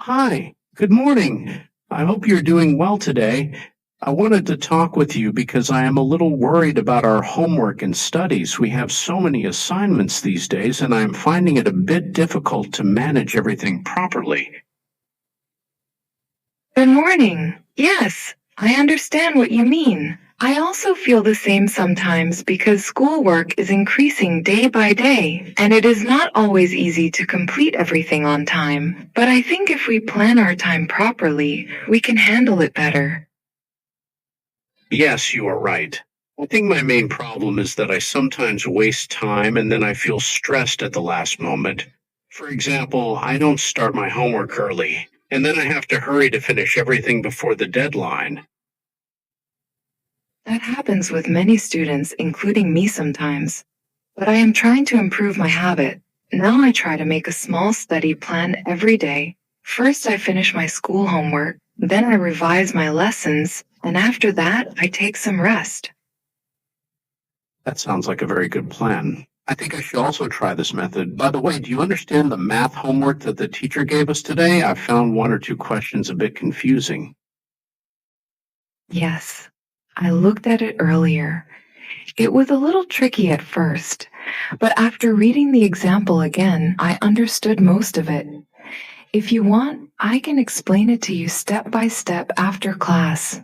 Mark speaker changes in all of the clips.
Speaker 1: Hi, good morning. I hope you're doing well today. I wanted to talk with you because I am a little worried about our homework and studies. We have so many assignments these days, and I'm finding it a bit difficult to manage everything properly.
Speaker 2: Good morning. Yes, I understand what you mean. I also feel the same sometimes because schoolwork is increasing day by day, and it is not always easy to complete everything on time. But I think if we plan our time properly, we can handle it better.
Speaker 1: Yes, you are right. I think my main problem is that I sometimes waste time and then I feel stressed at the last moment. For example, I don't start my homework early, and then I have to hurry to finish everything before the deadline.
Speaker 2: That happens with many students, including me sometimes. But I am trying to improve my habit. Now I try to make a small study plan every day. First, I finish my school homework, then I revise my lessons, and after that, I take some rest.
Speaker 1: That sounds like a very good plan. I think I should also try this method. By the way, do you understand the math homework that the teacher gave us today? I found one or two questions a bit confusing.
Speaker 2: Yes, I looked at it earlier. It was a little tricky at first, but after reading the example again, I understood most of it. If you want, I can explain it to you step by step after class.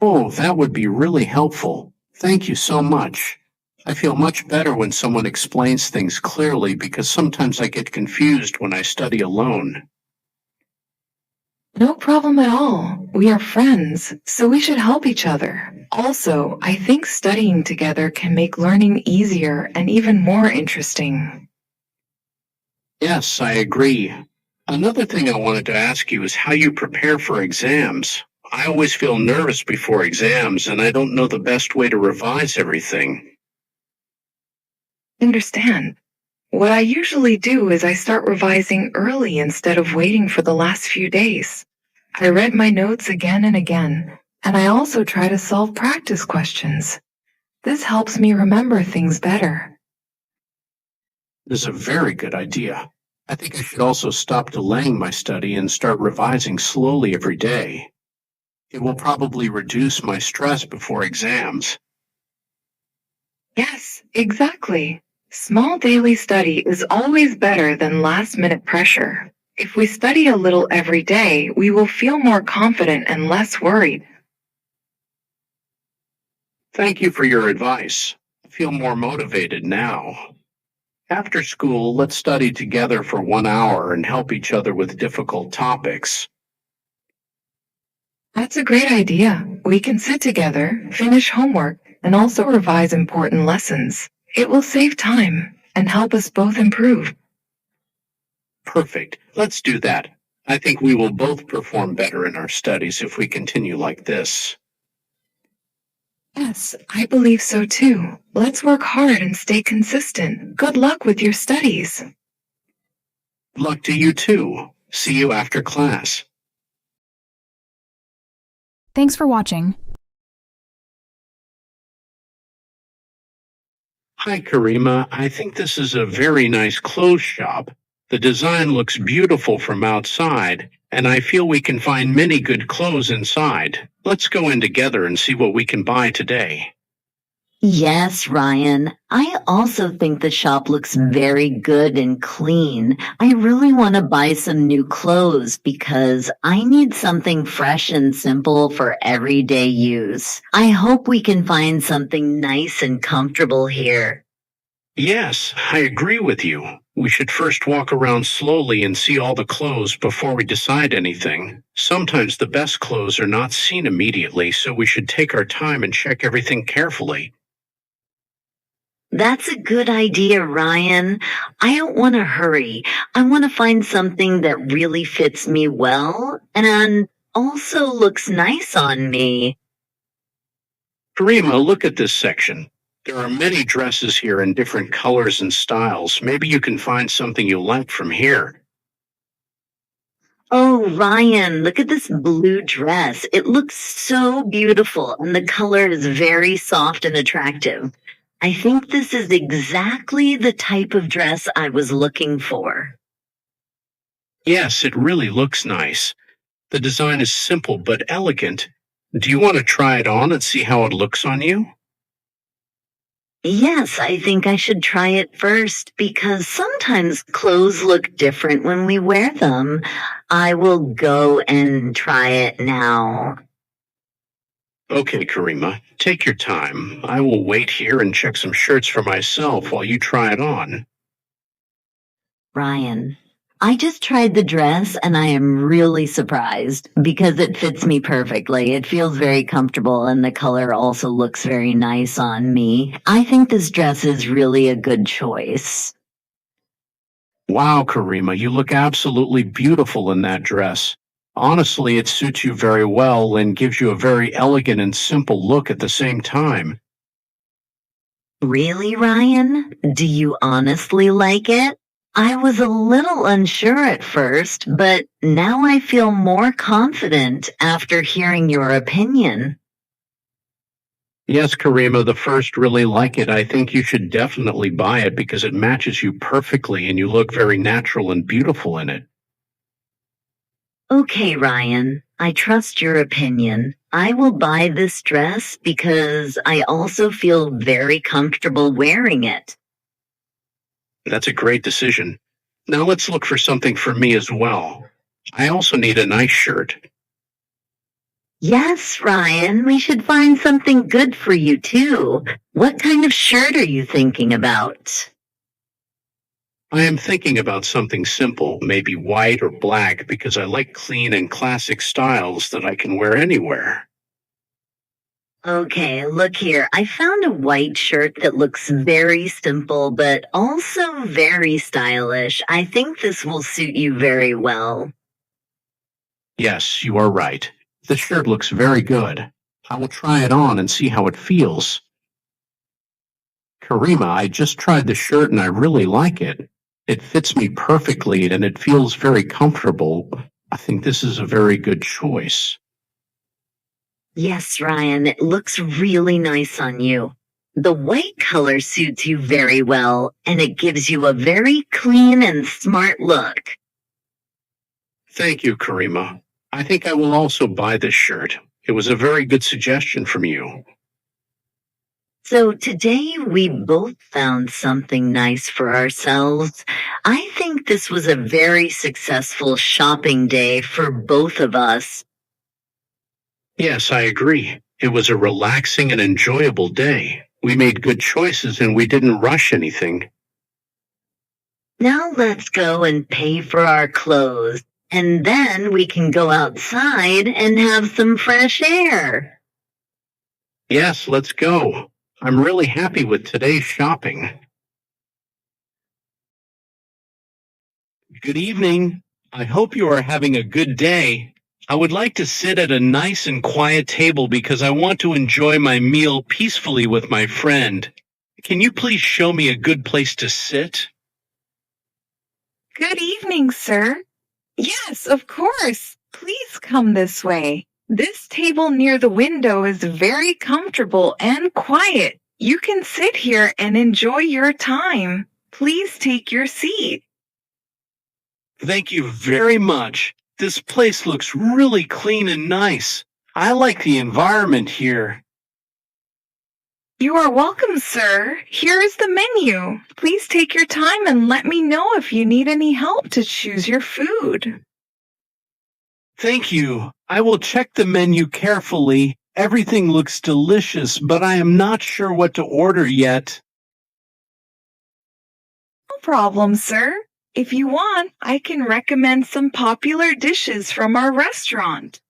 Speaker 1: Oh, that would be really helpful. Thank you so much. I feel much better when someone explains things clearly because sometimes I get confused when I study alone.
Speaker 2: No problem at all. We are friends, so we should help each other. Also, I think studying together can make learning easier and even more interesting.
Speaker 1: Yes, I agree. Another thing I wanted to ask you is how you prepare for exams. I always feel nervous before exams, and I don't know the best way to revise everything.
Speaker 2: Understand? What I usually do is I start revising early instead of waiting for the last few days. I read my notes again and again, and I also try to solve practice questions. This helps me remember things better.
Speaker 1: It is a very good idea. I think I should also stop delaying my study and start revising slowly every day. It will probably reduce my stress before exams.
Speaker 2: Yes, exactly. Small daily study is always better than last minute pressure. If we study a little every day, we will feel more confident and less worried.
Speaker 1: Thank you for your advice. I feel more motivated now. After school, let's study together for 1 hour and help each other with difficult topics.
Speaker 2: That's a great idea. We can sit together, finish homework, and also revise important lessons. It will save time and help us both improve.
Speaker 1: Perfect. Let's do that. I think we will both perform better in our studies if we continue like this.
Speaker 2: Yes, I believe so too. Let's work hard and stay consistent. Good luck with your studies.
Speaker 1: Good luck to you too. See you after class.
Speaker 3: Thanks for watching.
Speaker 1: Hi, Karima. I think this is a very nice clothes shop. The design looks beautiful from outside, and I feel we can find many good clothes inside. Let's go in together and see what we can buy today.
Speaker 4: Yes, Ryan. I also think the shop looks very good and clean. I really want to buy some new clothes because I need something fresh and simple for everyday use. I hope we can find something nice and comfortable here.
Speaker 1: Yes, I agree with you. We should first walk around slowly and see all the clothes before we decide anything. Sometimes the best clothes are not seen immediately, so we should take our time and check everything carefully.
Speaker 4: That's a good idea, Ryan. I don't want to hurry. I want to find something that really fits me well and also looks nice on me.
Speaker 1: Karima, look at this section. There are many dresses here in different colors and styles. Maybe you can find something you like from here.
Speaker 4: Oh, Ryan, look at this blue dress. It looks so beautiful and the color is very soft and attractive. I think this is exactly the type of dress I was looking for.
Speaker 1: Yes, it really looks nice. The design is simple but elegant. Do you want to try it on and see how it looks on you?
Speaker 4: Yes, I think I should try it first because sometimes clothes look different when we wear them. I will go and try it now.
Speaker 1: Okay, Karima, take your time. I will wait here and check some shirts for myself while you try it on.
Speaker 4: Ryan, I just tried the dress and I am really surprised because it fits me perfectly. It feels very comfortable and the color also looks very nice on me. I think this dress is really a good choice.
Speaker 1: Wow, Karima, you look absolutely beautiful in that dress. Honestly, it suits you very well and gives you a very elegant and simple look at the same time.
Speaker 4: Really, Ryan? Do you honestly like it? I was a little unsure at first, but now I feel more confident after hearing your opinion.
Speaker 1: Yes, Karima, the first really like it. I think you should definitely buy it because it matches you perfectly and you look very natural and beautiful in it.
Speaker 4: Okay, Ryan, I trust your opinion. I will buy this dress because I also feel very comfortable wearing it.
Speaker 1: That's a great decision. Now let's look for something for me as well. I also need a nice shirt.
Speaker 4: Yes, Ryan, we should find something good for you too. What kind of shirt are you thinking about?
Speaker 1: I am thinking about something simple, maybe white or black, because I like clean and classic styles that I can wear anywhere.
Speaker 4: Okay, look here. I found a white shirt that looks very simple, but also very stylish. I think this will suit you very well.
Speaker 1: Yes, you are right. The shirt looks very good. I will try it on and see how it feels. Karima, I just tried the shirt and I really like it. It fits me perfectly and it feels very comfortable. I think this is a very good choice.
Speaker 4: Yes, Ryan, it looks really nice on you. The white color suits you very well, and it gives you a very clean and smart look.
Speaker 1: Thank you, Karima. I think I will also buy this shirt. It was a very good suggestion from you.
Speaker 4: So today we both found something nice for ourselves. I think this was a very successful shopping day for both of us.
Speaker 1: Yes, I agree. It was a relaxing and enjoyable day. We made good choices and we didn't rush anything.
Speaker 4: Now let's go and pay for our clothes, and then we can go outside and have some fresh air.
Speaker 1: Yes, let's go. I'm really happy with today's shopping. Good evening. I hope you are having a good day. I would like to sit at a nice and quiet table because I want to enjoy my meal peacefully with my friend. Can you please show me a good place to sit?
Speaker 2: Good evening, sir. Yes, of course. Please come this way. This table near the window is very comfortable and quiet. You can sit here and enjoy your time. Please take your seat.
Speaker 1: Thank you very much. This place looks really clean and nice. I like the environment here.
Speaker 2: You are welcome, sir. Here is the menu. Please take your time and let me know if you need any help to choose your food.
Speaker 1: Thank you. I will check the menu carefully. Everything looks delicious, but I am not sure what to order yet.
Speaker 2: No problem, sir. If you want, I can recommend some popular dishes from our restaurant.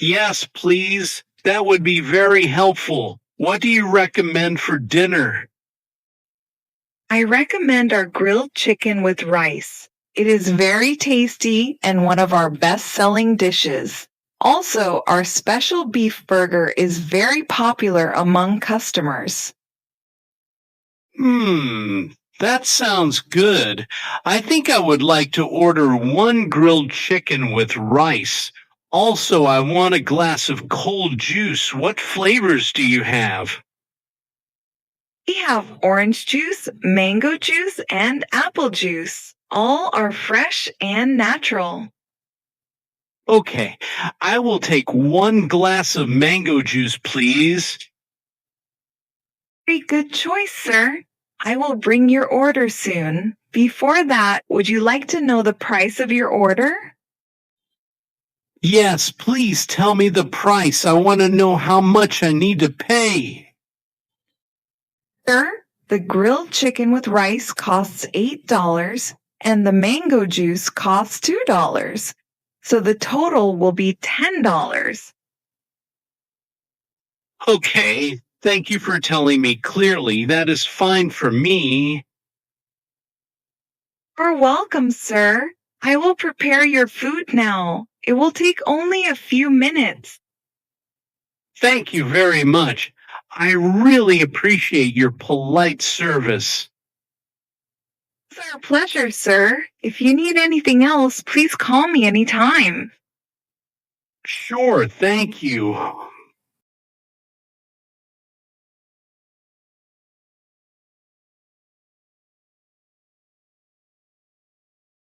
Speaker 1: Yes, please. That would be very helpful. What do you recommend for dinner?
Speaker 2: I recommend our grilled chicken with rice. It is very tasty and one of our best-selling dishes. Also, our special beef burger is very popular among customers.
Speaker 1: That sounds good. I think I would like to order one grilled chicken with rice. Also, I want a glass of cold juice. What flavors do you have?
Speaker 2: We have orange juice, mango juice, and apple juice. All are fresh and natural.
Speaker 1: Okay, I will take 1 glass of mango juice, please.
Speaker 2: Very good choice, sir. I will bring your order soon. Before that, would you like to know the price of your order?
Speaker 1: Yes, please tell me the price. I want to know how much I need to pay.
Speaker 2: Sir, the grilled chicken with rice costs $8 and the mango juice costs $2. So the total will be $10.
Speaker 1: Okay, thank you for telling me clearly. That is fine for me.
Speaker 2: You're welcome, sir. I will prepare your food now. It will take only a few minutes.
Speaker 1: Thank you very much. I really appreciate your polite service.
Speaker 2: It's our pleasure, sir. If you need anything else, please call me anytime.
Speaker 1: Sure, thank you.